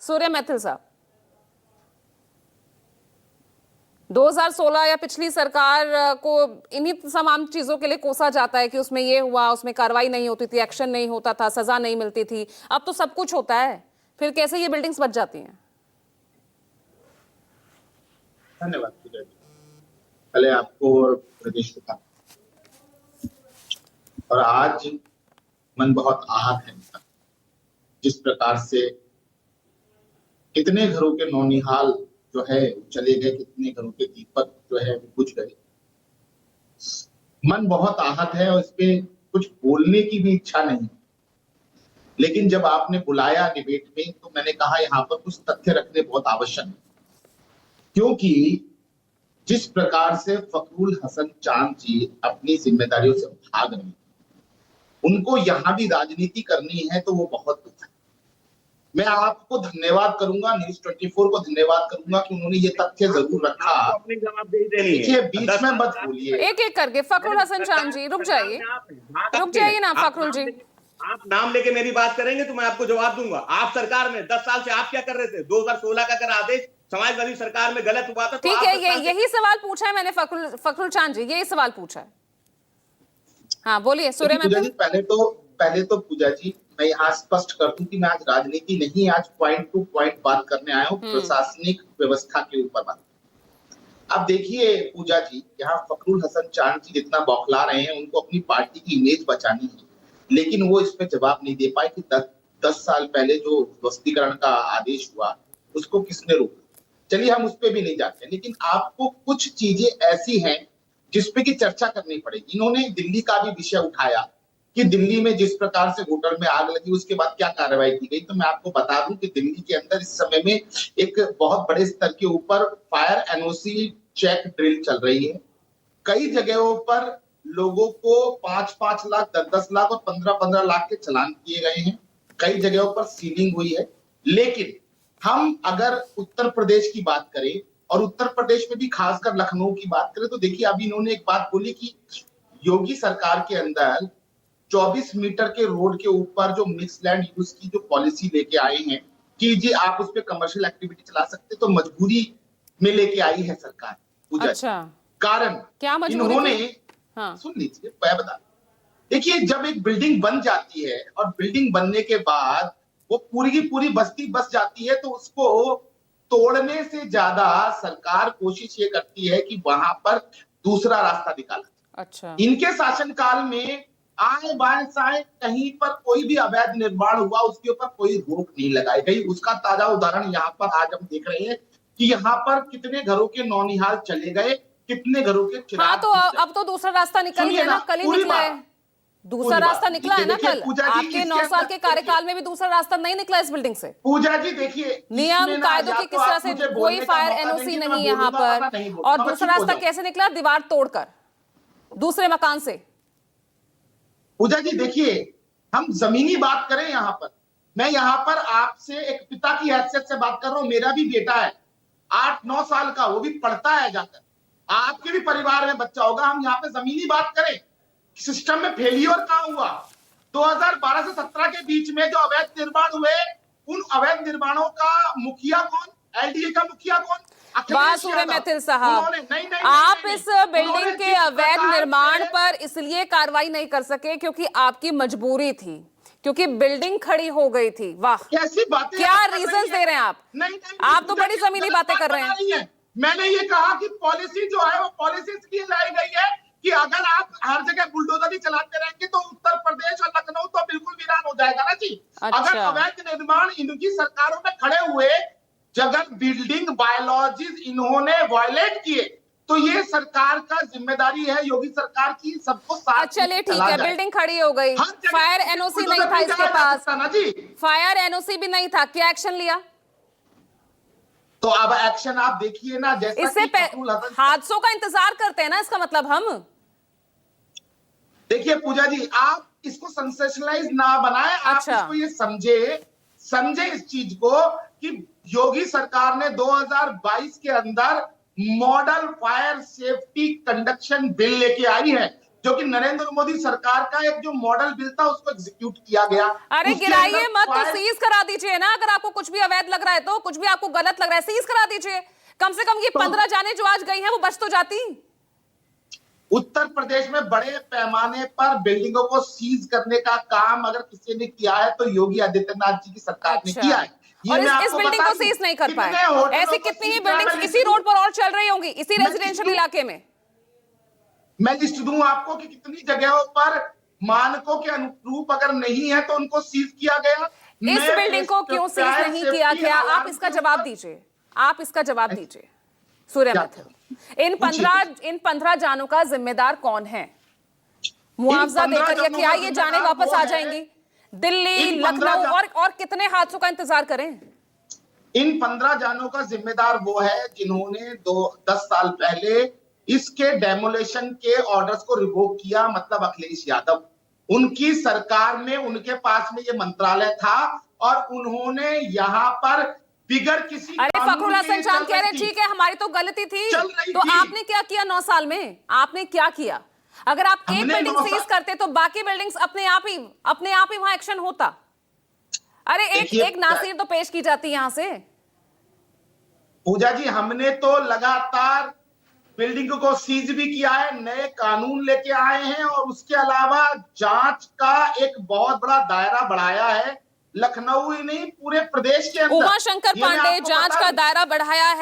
सूर्य मैथिल साहब, 2016 या पिछली सरकार को इन्हीं तमाम चीजों के लिए कोसा जाता है कि उसमें ये हुआ, उसमें कार्रवाई नहीं होती थी, एक्शन नहीं होता था, सजा नहीं मिलती थी। अब तो सब कुछ होता है, फिर कैसे ये बिल्डिंग्स बच जाती हैं? धन्यवाद पूजा जी। पहले आपको और प्रदेश को था और आज मन बहुत आहत है इनका, जिस प्रकार से कितने घरों के नौनिहाल जो है चले गए, कितने घरों के दीपक जो है वो बुझ गए। मन बहुत आहत है और इस पे कुछ बोलने की भी इच्छा नहीं। लेकिन जब आपने बुलाया डिबेट में तो मैंने कहा यहाँ पर कुछ तथ्य रखने बहुत आवश्यक है, क्योंकि जिस प्रकार से फखरुल हसन चांद जी अपनी जिम्मेदारियों से भाग रहे हैं, उनको यहां भी राजनीति करनी है तो वो बहुत दुख है। मैं आपको धन्यवाद करूंगा, न्यूज़ 24 को धन्यवाद करूंगा कि उन्होंने ये तथ्य जरूर रखा। अपनी जवाबदेही देनी है। देखिए बीच में मत बोलिए, एक एक करके। फखरुल हसन चांद जी रुक जाइए, रुक जाइए ना फखरुल जी। आप नाम लेके मेरी बात करेंगे तो मैं आपको जवाब दूंगा। आप सरकार में 10 साल से आप क्या कर रहे थे? 2016 का अगर आदेश समाजवादी सरकार में गलत हुआ था तो ठीक है, यही सवाल पूछा है मैंने फखरुल चांद जी, यही सवाल पूछा है। हाँ बोलिए सूर्य मैथिल। पहले तो पूजा जी मैं यहाँ स्पष्ट कर दूं कि मैं आज राजनीति नहीं, आज पॉइंट टू पॉइंट बात करने आया हूँ, प्रशासनिक व्यवस्था के ऊपर बात। अब देखिए पूजा जी, यहाँ फखरुल हसन चांद जी जितना बौखला रहे हैं, उनको अपनी पार्टी की इमेज बचानी है, लेकिन वो इस पे जवाब नहीं दे पाए कि 10 साल पहले जो ध्वस्तीकरण का आदेश हुआ उसको किसने रोका। चलिए हम उस पर भी नहीं जाते, लेकिन आपको कुछ चीजें ऐसी हैं जिसपे की चर्चा करनी पड़ेगी। इन्होंने दिल्ली का भी विषय उठाया कि दिल्ली में जिस प्रकार से होटल में आग लगी उसके बाद क्या कार्रवाई की गई। तो मैं आपको बता दूं कि दिल्ली के अंदर इस समय में एक बहुत बड़े स्तर के ऊपर फायर एनओसी चेक ड्रिल चल रही है। कई जगहों पर लोगों को 5-5 लाख, 10-10 लाख और 15-15 लाख के चालान किए गए हैं। कई जगहों पर सीलिंग हुई है। लेकिन हम अगर उत्तर प्रदेश की बात करें और उत्तर प्रदेश में भी खासकर लखनऊ की बात करें तो देखिए अभी इन्होंने एक बात बोली कि योगी सरकार के अंदर 24 मीटर के रोड के ऊपर जो मिक्स लैंड यूज की जो पॉलिसी लेके आए हैं कि जी आप उस पर कमर्शियल एक्टिविटी चला सकते, तो मजबूरी में लेके आई है सरकार। अच्छा, कारण क्या मजबूरी इन्होंने हाँ। सुन लीजिए, मैं बता। देखिए जब एक बिल्डिंग बन जाती है और बिल्डिंग बनने के बाद वो पूरी की पूरी बस्ती बस जाती है तो उसको तोड़ने से ज्यादा सरकार कोशिश ये करती है कि वहां पर दूसरा रास्ता निकाला। अच्छा, इनके शासनकाल में आए बाएं साए कहीं पर कोई भी अवैध निर्माण हुआ उसके ऊपर कोई रोक नहीं लगाई गई। उसका ताजा उदाहरण यहाँ पर आज हम देख रहे हैं कि यहाँ पर कितने घरों के नौनिहाल चले गए, कितने घरों के चिराग। हाँ तो अब तो दूसरा रास्ता निकल गया ना, कल ही निकला है दूसरा रास्ता, निकला है ना कल। आपके 9 साल के कार्यकाल में भी दूसरा रास्ता नहीं निकला इस बिल्डिंग से। पूजा जी देखिए नियम कायदों की किस तरह से कोई फायर एनओसी नहीं यहाँ पर, और दूसरा रास्ता कैसे निकला? दीवार तोड़कर दूसरे मकान से। पूजा जी देखिए हम जमीनी बात करें यहाँ पर, मैं यहाँ पर आपसे एक पिता की हैसियत से बात कर रहा हूँ। मेरा भी बेटा है 8-9 साल का, वो भी पढ़ता है जाकर। आपके भी परिवार में बच्चा होगा। हम यहाँ पे जमीनी बात करें, सिस्टम में फेलियर कहां हुआ? 2012 से 17 के बीच में जो अवैध निर्माण हुए, उन अवैध निर्माणों का मुखिया कौन? एलडीए का मुखिया कौन? सूर्य मैथिल साहब, आप इस बिल्डिंग के अवैध निर्माण पर इसलिए कार्रवाई नहीं कर सके क्योंकि आपकी मजबूरी थी, क्योंकि बिल्डिंग खड़ी हो गई थी। वाह, कैसी बातें, क्या रीजंस दे रहे हैं आप? आप तो बड़ी जमीनी बातें कर रहे हैं। मैंने ये कहा कि पॉलिसी जो है वो पॉलिसी इसलिए लाई गई है कि अगर आप हर जगह बुलडोजर ही चलाते रहेंगे तो उत्तर प्रदेश और लखनऊ तो बिल्कुल वीरान हो जाएगा ना जी। अच्छा। अगर अवैध निर्माण इनकी सरकारों में खड़े हुए, अगर बिल्डिंग बायोलॉजीज इन्होंने वायलेट किए तो ये सरकार का जिम्मेदारी है, योगी सरकार की, सबको साथ। चलिए ठीक है, बिल्डिंग खड़ी हो गई, फायर एनओसी नहीं था इसके पास, फायर एनओसी भी नहीं था, क्या एक्शन लिया? तो अब एक्शन आप देखिए ना, जैसा इससे हादसों का इंतजार करते हैं ना, इसका मतलब हम। देखिए पूजा जी आप इसको सेंसेशनलाइज ना बनाएं। आप इसको ये समझे इस चीज को कि योगी सरकार ने 2022 के अंदर model fire safety conduction bill लेके आई है। जो कि नरेंद्र मोदी सरकार का एक जो मॉडल बिल था उसको एग्जीक्यूट किया गया। अरे उसके गिराइए अंदर मत, तो फाइल- सीज करा दीजिए ना। अगर आपको कुछ भी अवैध लग रहा है, तो कुछ भी आपको गलत लग रहा है, सीज करा दीजिए। कम से कम ये 15 जाने जो आज गई हैं वो बच तो जाती। उत्तर प्रदेश में बड़े पैमाने पर बिल्डिंगों को सीज करने का काम अगर किसी ने किया है तो योगी आदित्यनाथ जी की सरकार ने किया है। और मैं इस आपको बिल्डिंग बता को दूं, सीज नहीं कर कितने पाए। होटलों ऐसी को कितनी ही सीज किया, बिल्डिंग्स मैं इसी लिस्ट रोड पर और चल रही होंगी, इसी मैं रेजिडेंशियल लिस्ट इलाके में। मैं लिस्ट दूं आपको कि कितनी जगहों पर मानकों के अनुरूप अगर नहीं है तो उनको सीज किया गया। इस नए बिल्डिंग को क्यों सीज फायर नहीं किया सेफ्टी गया? आप अलार्म इसका के जवाब ऊपर- दीजिए, आप इसका जवाब दीजिए सूर्य क्या? मैथिल। इन 15 जानों का जिम्मेदार कौन है? मुआवजा 15 देकर या जानों क्या का ये जाने जिम्मेदार वापस वो आ है- जाएंगी? दिल्ली, इन 15 लखनऊ और कितने हादसों का इंतजार करें? इन 15 जानों का जिम्मेदार वो है जिन्होंने 10 साल पहले इसके डेमोलेशन के ऑर्डर्स को रिवोक किया, मतलब अखिलेश यादव। उनकी सरकार में उनके पास में ये मंत्रालय था और उन्होंने यहाँ पर बिगर किसी अरे कानून फखरुल के हसन ये चांद चल कह रहे रही थी। ठीक है हमारी तो गलती थी, चल रही तो थी। आपने क्या किया 9 साल में? आपने क्या किया? अगर आप एक हमने बिल्डिंग 9 सीज साल- करते तो बाकी बिल्डिंग्स अपने आप ही वहां एक्शन होता। अरे देखिए, एक नासिर तो पेश की जाती यहां से। पूजा जी, हमने तो लगातार बिल्डिंग को सीज भी किया है, नए कानून लेके आए हैं और उसके अलावा जांच का एक बहुत बड़ा दायरा बढ़ाया है। लखनऊ ही नहीं पूरे प्रदेश के अंदर। उमा शंकर ये मैं पांडे आपको जांच बता का दूं। दायरा बढ़ाया है।